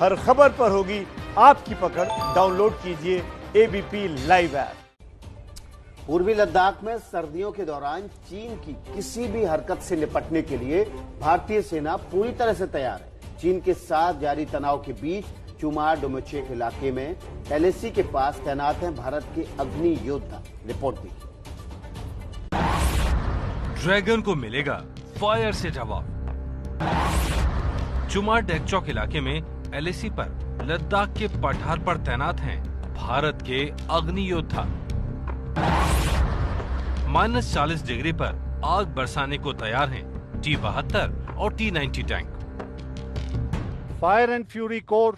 हर खबर पर होगी आपकी पकड़। डाउनलोड कीजिए एबीपी लाइव ऐप। पूर्वी लद्दाख में सर्दियों के दौरान चीन की किसी भी हरकत से निपटने के लिए भारतीय सेना पूरी तरह से तैयार है। चीन के साथ जारी तनाव के बीच चुमार डोमोचेक इलाके में एलएसी के पास तैनात हैं भारत के अग्नि योद्धा। रिपोर्ट दी। ड्रैगन को मिलेगा फायर से जवाब। चुमार डेकचौक इलाके में एलएसी पर लद्दाख के पठार पर तैनात हैं भारत के अग्नि योद्धा। -40 डिग्री पर आग बरसाने को तैयार हैं T-72 और T-90 tank. Fire and fury core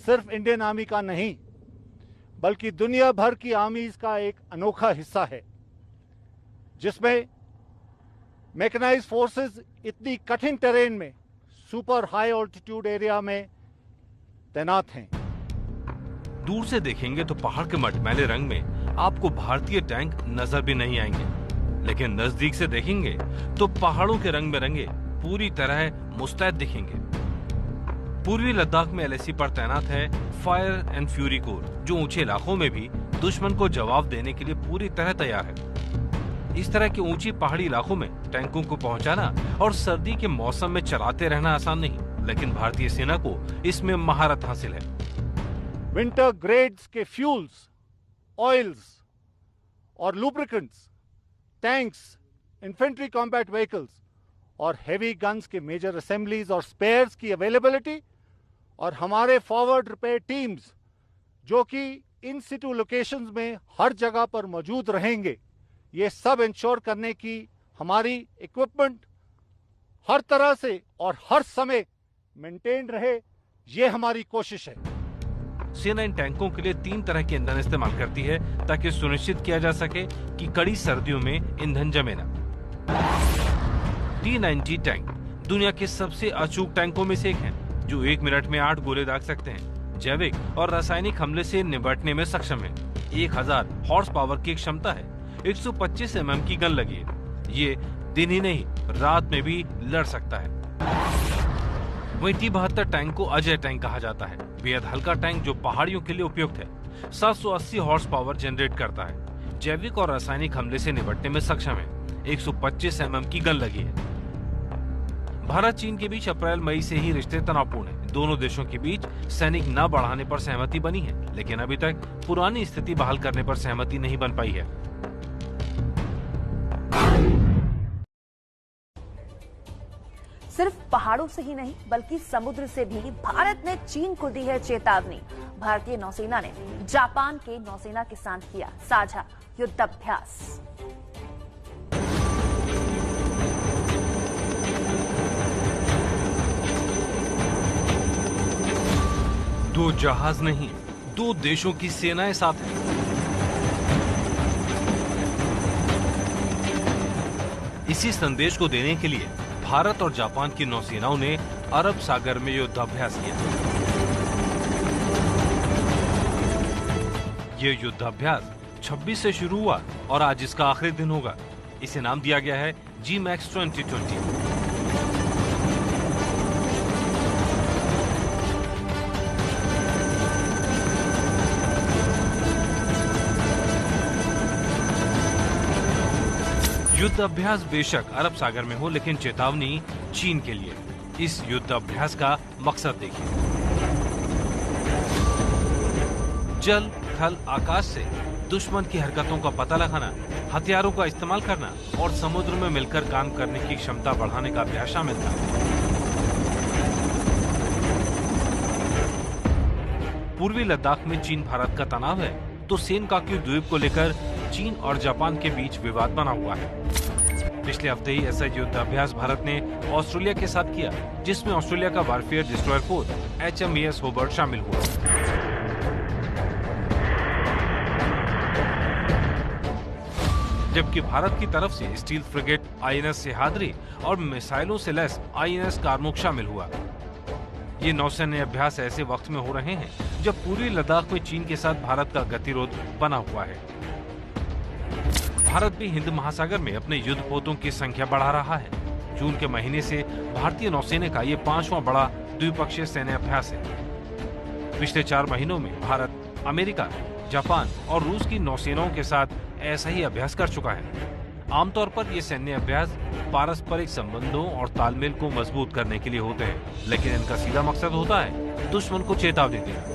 सिर्फ इंडियन आर्मी का नहीं बल्कि दुनिया भर की आर्मीज का एक अनोखा हिस्सा है, जिसमें मैकेनाइज्ड फोर्सेस इतनी कठिन टेरेन में सुपर हाई ऑल्टीट्यूड एरिया में तैनात हैं। दूर से देखेंगे तो पहाड़ के मटमैले रंग में आपको भारतीय टैंक नजर भी नहीं आएंगे, लेकिन नजदीक से देखेंगे तो पहाड़ों के रंग में रंगे पूरी तरह मुस्तैद दिखेंगे। पूर्वी लद्दाख में एलएसी पर तैनात है फायर एंड फ्यूरी कोर, जो ऊंचे इलाकों में भी दुश्मन को जवाब देने के लिए पूरी तरह तैयार है। इस तरह के ऊंची पहाड़ी इलाकों में टैंकों को पहुंचाना और सर्दी के मौसम में चलाते रहना आसान नहीं, लेकिन भारतीय सेना को इसमें महारत हासिल है। विंटर ग्रेड्स के फ्यूल्स, ऑयल्स और lubricants, tanks, infantry combat vehicles और हेवी गन्स के मेजर असेंबलीज और स्पेयर्स की अवेलेबिलिटी और हमारे फॉरवर्ड रिपेयर टीम्स जो कि इन सिटू लोकेशंस में हर जगह पर मौजूद रहेंगे, ये सब इंश्योर करने की हमारी इक्विपमेंट हर तरह से और हर समय मेंटेन रहे, ये हमारी कोशिश है। सेना इन टैंकों के लिए 3 तरह के ईंधन इस्तेमाल करती है ताकि सुनिश्चित किया जा सके कि कड़ी सर्दियों में ईंधन जमे न। T-90 टैंक दुनिया के सबसे अचूक टैंकों में से एक है, जो 1 मिनट में 8 गोले दाग सकते हैं। जैविक और रासायनिक हमले से निपटने में सक्षम है। 1000 हॉर्स पावर की क्षमता है। 125 mm की गन लगी है। ये दिन ही नहीं रात में भी लड़ सकता है। वहीं T-72 टैंक को अजय टैंक कहा जाता है। बेहद हल्का टैंक जो पहाड़ियों के लिए उपयुक्त है। 780 हॉर्स पावर जनरेट करता है। जैविक और रासायनिक हमले से निपटने में सक्षम है। 125 mm की गन लगी है। भारत चीन के बीच अप्रैल-मई से ही रिश्ते तनावपूर्ण हैं। दोनों देशों के बीच सैनिक न बढ़ाने पर सहमति बनी है, लेकिन अभी तक पुरानी स्थिति बहाल करने पर सहमति नहीं बन पाई है। सिर्फ पहाड़ों से ही नहीं बल्कि समुद्र से भी भारत ने चीन को दी है चेतावनी। भारतीय नौसेना ने जापान के नौसेना के साथ किया साझा युद्धाभ्यास। दो जहाज नहीं, 2 देशों की सेनाएं साथ हैं। इसी संदेश को देने के लिए भारत और जापान की नौसेनाओं ने अरब सागर में युद्धाभ्यास किया। ये युद्धाभ्यास 26 से शुरू हुआ और आज इसका आखिरी दिन होगा। इसे नाम दिया गया है GMAX 2020। युद्ध अभ्यास बेशक अरब सागर में हो, लेकिन चेतावनी चीन के लिए। इस युद्ध अभ्यास का मकसद देखिए। जल, थल, आकाश से दुश्मन की हरकतों का पता लगाना, हथियारों का इस्तेमाल करना और समुद्र में मिलकर काम करने की क्षमता बढ़ाने का अभ्यास शामिल था। पूर्वी लद्दाख में चीन भारत का तनाव है, तो सेनकाक्यू द्वीप को लेकर चीन और जापान के बीच विवाद बना हुआ है। पिछले हफ्ते ही ऐसा युद्ध अभ्यास भारत ने ऑस्ट्रेलिया के साथ किया, जिसमें ऑस्ट्रेलिया का warfare destroyer force HMAS Hobart शामिल हुआ। जबकि भारत की तरफ से स्टील फ्रिगेट INS सह्याद्री और मिसाइलों से लैस INS कारमुक शामिल हुआ। ये नौसैन्य अभ्यास ऐसे वक्त में हो रहे हैं जब पूर्वी लद्दाख में चीन के साथ भारत का गतिरोध बना हुआ है। भारत भी हिंद महासागर में अपने युद्धपोतों की संख्या बढ़ा रहा है। जून के महीने से भारतीय नौसेना का ये 5वां बड़ा द्विपक्षीय सैन्य अभ्यास है। पिछले 4 महीनों में भारत अमेरिका, जापान और रूस की नौसेनाओं के साथ ऐसा ही अभ्यास कर चुका है। आमतौर पर ये सैन्य अभ्यास पारस्परिक संबंधों और तालमेल को मजबूत करने के लिए होते हैं, लेकिन इनका सीधा मकसद होता है दुश्मन को चेतावनी देना।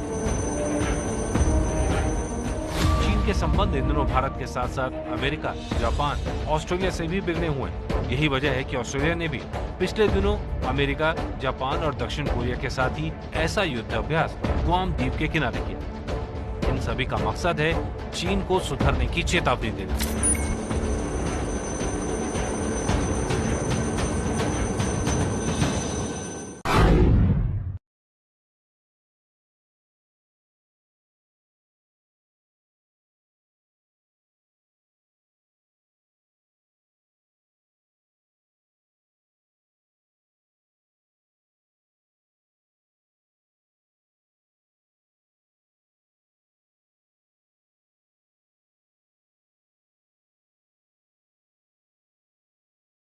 चीन के संबंध इन दिनों भारत के साथ साथ अमेरिका, जापान, ऑस्ट्रेलिया से भी बिगड़े हुए हैं। यही वजह है कि ऑस्ट्रेलिया ने भी पिछले दिनों अमेरिका, जापान और दक्षिण कोरिया के साथ ही ऐसा युद्ध अभ्यास गुआम द्वीप के किनारे किया। इन सभी का मकसद है चीन को सुधरने की चेतावनी देना।